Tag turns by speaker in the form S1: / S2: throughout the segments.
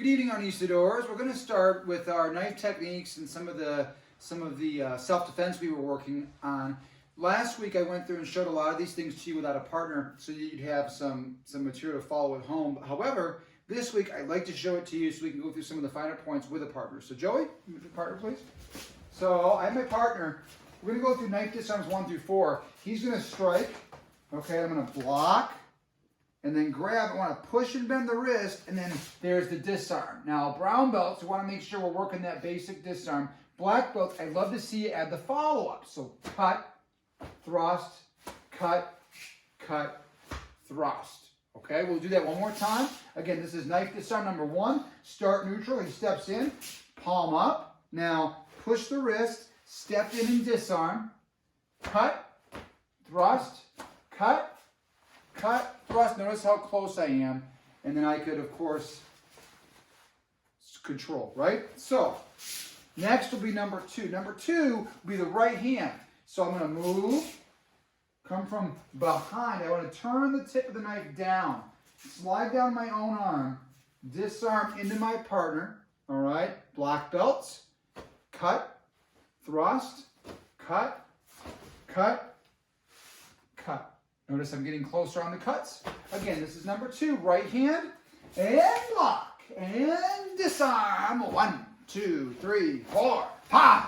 S1: Good evening, Arnis. We're going to start with our knife techniques and some of the self-defense we were working on. Last week I went through and showed a lot of these things to you without a partner so you'd have some material to follow at home. However, this week I'd like to show it to you so we can go through some of the finer points with a partner. So Joey, your partner please. So I have my partner. We're going to go through knife disarms 1 through 4. He's going to strike. Okay, I'm going to block. And then grab, I want to push and bend the wrist, and then there's the disarm. Now, brown belts, we want to make sure we're working that basic disarm. Black belts, I'd love to see you add the follow-up. So cut, thrust, cut, cut, thrust. Okay, we'll do that one more time. Again, this is knife disarm number 1. Start neutral, he steps in, palm up. Now, push the wrist, step in and disarm. Cut, thrust, cut, cut, thrust. Notice how close I am. And then I could, of course, control, right? So, next will be number 2. Number 2 will be the right hand. So I'm going to move, come from behind. I want to turn the tip of the knife down, slide down my own arm, disarm into my partner, all right? Black belts, cut, thrust, cut, cut, cut. Notice I'm getting closer on the cuts. Again, this is number 2. Right hand, and block, and disarm. 1, 2, 3, 4, 5.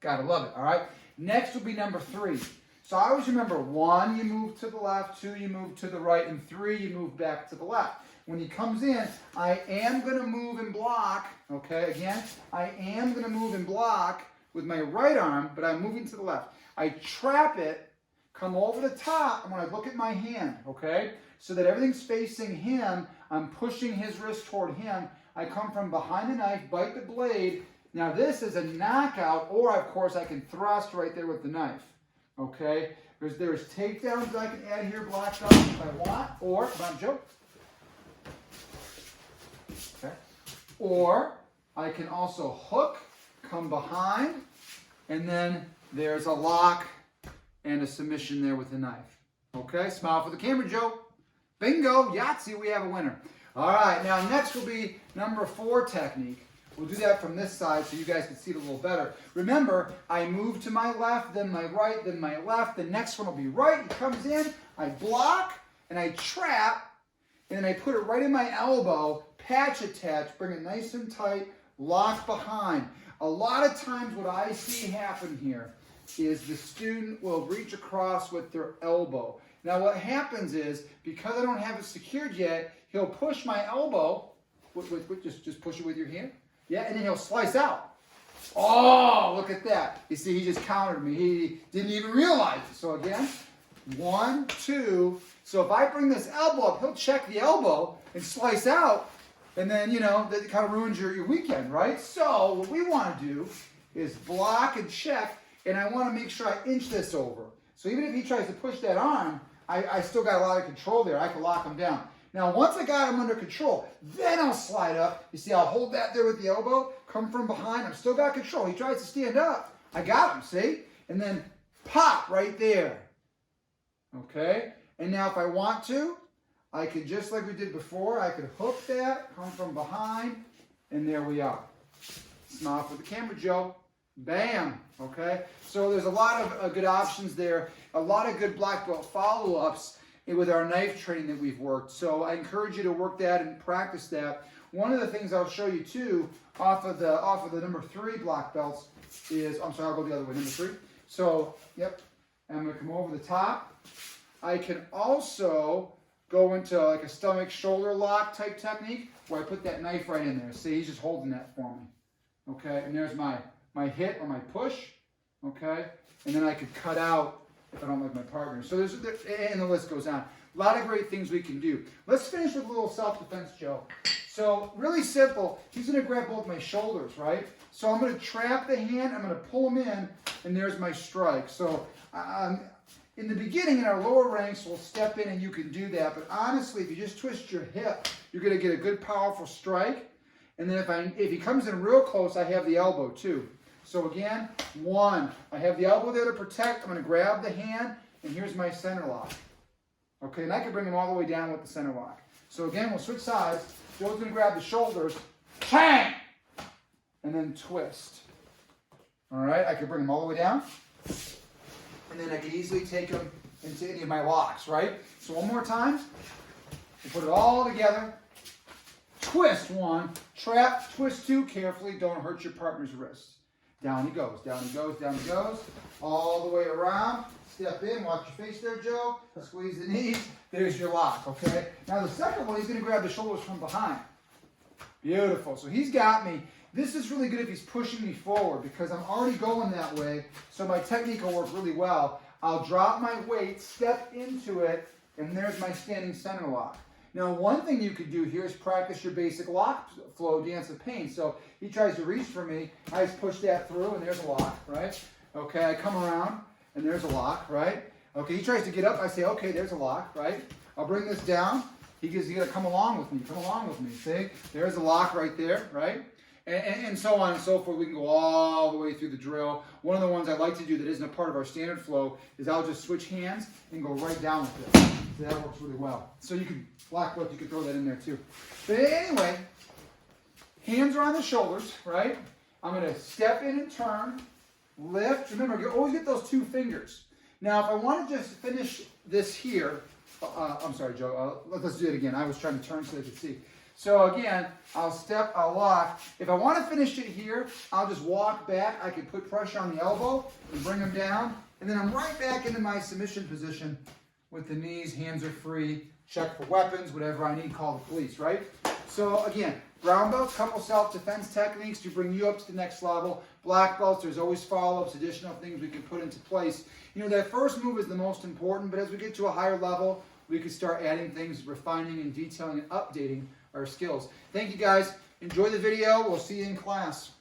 S1: Gotta love it, all right? Next will be number 3. So I always remember 1, you move to the left, 2, you move to the right, and 3, you move back to the left. When he comes in, I am gonna move and block, okay? Again, I am gonna move and block with my right arm, but I'm moving to the left. I trap it, come over the top, and when I look at my hand, okay, so that everything's facing him, I'm pushing his wrist toward him. I come from behind the knife, bite the blade. Now this is a knockout, or of course I can thrust right there with the knife, okay? There's takedowns that I can add here, black belt if I want, or, come on, Joe. Okay. Or I can also hook, come behind, and then there's a lock and a submission there with the knife. Okay, smile for the camera, Joe. Bingo, Yahtzee, we have a winner. All right, now next will be number 4 technique. We'll do that from this side so you guys can see it a little better. Remember, I move to my left, then my right, then my left. The next one will be right. He comes in, I block, and I trap, and then I put it right in my elbow, patch attach, bring it nice and tight, lock behind. A lot of times what I see happen here is the student will reach across with their elbow. Now what happens is, because I don't have it secured yet, he'll push my elbow, just push it with your hand, yeah, and then he'll slice out. Oh, look at that. You see, he just countered me. He didn't even realize it. So again, 1, 2. So if I bring this elbow up, he'll check the elbow and slice out, and then, you know, that kind of ruins your weekend, right? So what we want to do is block and check, and I want to make sure I inch this over. So even if he tries to push that arm, I still got a lot of control there. I can lock him down. Now, once I got him under control, then I'll slide up. You see, I'll hold that there with the elbow, come from behind. I've still got control. He tries to stand up. I got him, see? And then pop right there. Okay? And now if I want to, I could, just like we did before, I could hook that, come from behind, and there we are. Smile for the camera, Joe. Bam, okay? So there's a lot of good options there, a lot of good black belt follow-ups with our knife training that we've worked. So I encourage you to work that and practice that. One of the things I'll show you too, off of the number 3 black belts is, I'm sorry, I'll go the other way, number 3. So, yep, I'm gonna come over the top. I can also go into like a stomach shoulder lock type technique where I put that knife right in there. See, he's just holding that for me. Okay, and there's my hit or my push, okay? And then I could cut out if I don't like my partner. So and the list goes on. A lot of great things we can do. Let's finish with a little self-defense, Joe. So really simple. He's gonna grab both my shoulders, right? So I'm gonna trap the hand, I'm gonna pull him in, and there's my strike. So in the beginning, in our lower ranks, we'll step in and you can do that. But honestly, if you just twist your hip, you're gonna get a good, powerful strike. And then if he comes in real close, I have the elbow too. So again, 1, I have the elbow there to protect. I'm going to grab the hand, and here's my center lock. Okay, and I can bring him all the way down with the center lock. So again, we'll switch sides. Joe's gonna grab the shoulders, bang, and then twist. All right, I can bring them all the way down, and then I can easily take them into any of my locks, right? So one more time, we'll put it all together. Twist one, trap, twist two, carefully, don't hurt your partner's wrist. Down he goes, down he goes, down he goes, all the way around. Step in, watch your face there, Joe. Squeeze the knees, there's your lock, okay? Now the second one, he's gonna grab the shoulders from behind. Beautiful, so he's got me. This is really good if he's pushing me forward because I'm already going that way, so my technique will work really well. I'll drop my weight, step into it, and there's my standing center lock. Now, one thing you could do here is practice your basic lock flow, dance of pain. So he tries to reach for me, I just push that through, and there's a lock, right? Okay, I come around, and there's a lock, right? Okay, he tries to get up, I say, okay, there's a lock, right? I'll bring this down. He goes, you gotta come along with me, see? There's a lock right there, right? And so on and so forth. We can go all the way through the drill. One of the ones I like to do that isn't a part of our standard flow is I'll just switch hands and go right down with it. So that works really well. So you can, black belt, you can throw that in there too. But anyway, hands are on the shoulders, right? I'm gonna step in and turn, lift. Remember, you always get those two fingers. Now, if I want to just finish this here, I'm sorry, Joe, let's do it again. I was trying to turn so they could see. So again, I'll step, I'll lock. If I want to finish it here, I'll just walk back. I can put pressure on the elbow and bring them down. And then I'm right back into my submission position with the knees, hands are free, check for weapons, whatever I need, call the police, right? So again, brown belts, couple self-defense techniques to bring you up to the next level. Black belts, there's always follow-ups, additional things we can put into place. You know, that first move is the most important, but as we get to a higher level, we can start adding things, refining and detailing and updating our skills. Thank you guys. Enjoy the video. We'll see you in class.